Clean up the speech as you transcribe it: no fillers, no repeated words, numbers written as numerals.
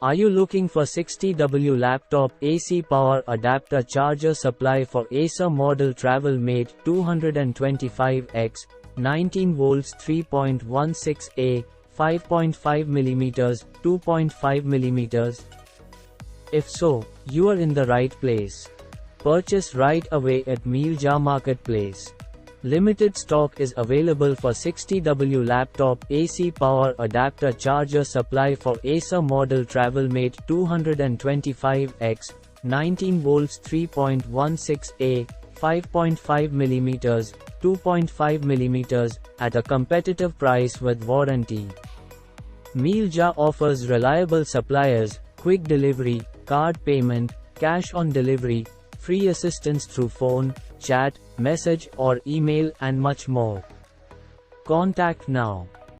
Are you looking for 60W laptop AC power adapter charger supply for Acer Model TravelMate 225X, 19 volts 3.16A, 5.5mm, 2.5mm? If so, you are in the right place. Purchase right away at Mealja Marketplace. Limited stock is available for 60W laptop AC power adapter charger supply for Acer Model TravelMate 225X, 19 volts 3.16A, 5.5mm, 2.5mm, at a competitive price with warranty. Mealja offers reliable suppliers, quick delivery, card payment, cash on delivery, free assistance through phone, chat, message or email and much more. Contact now.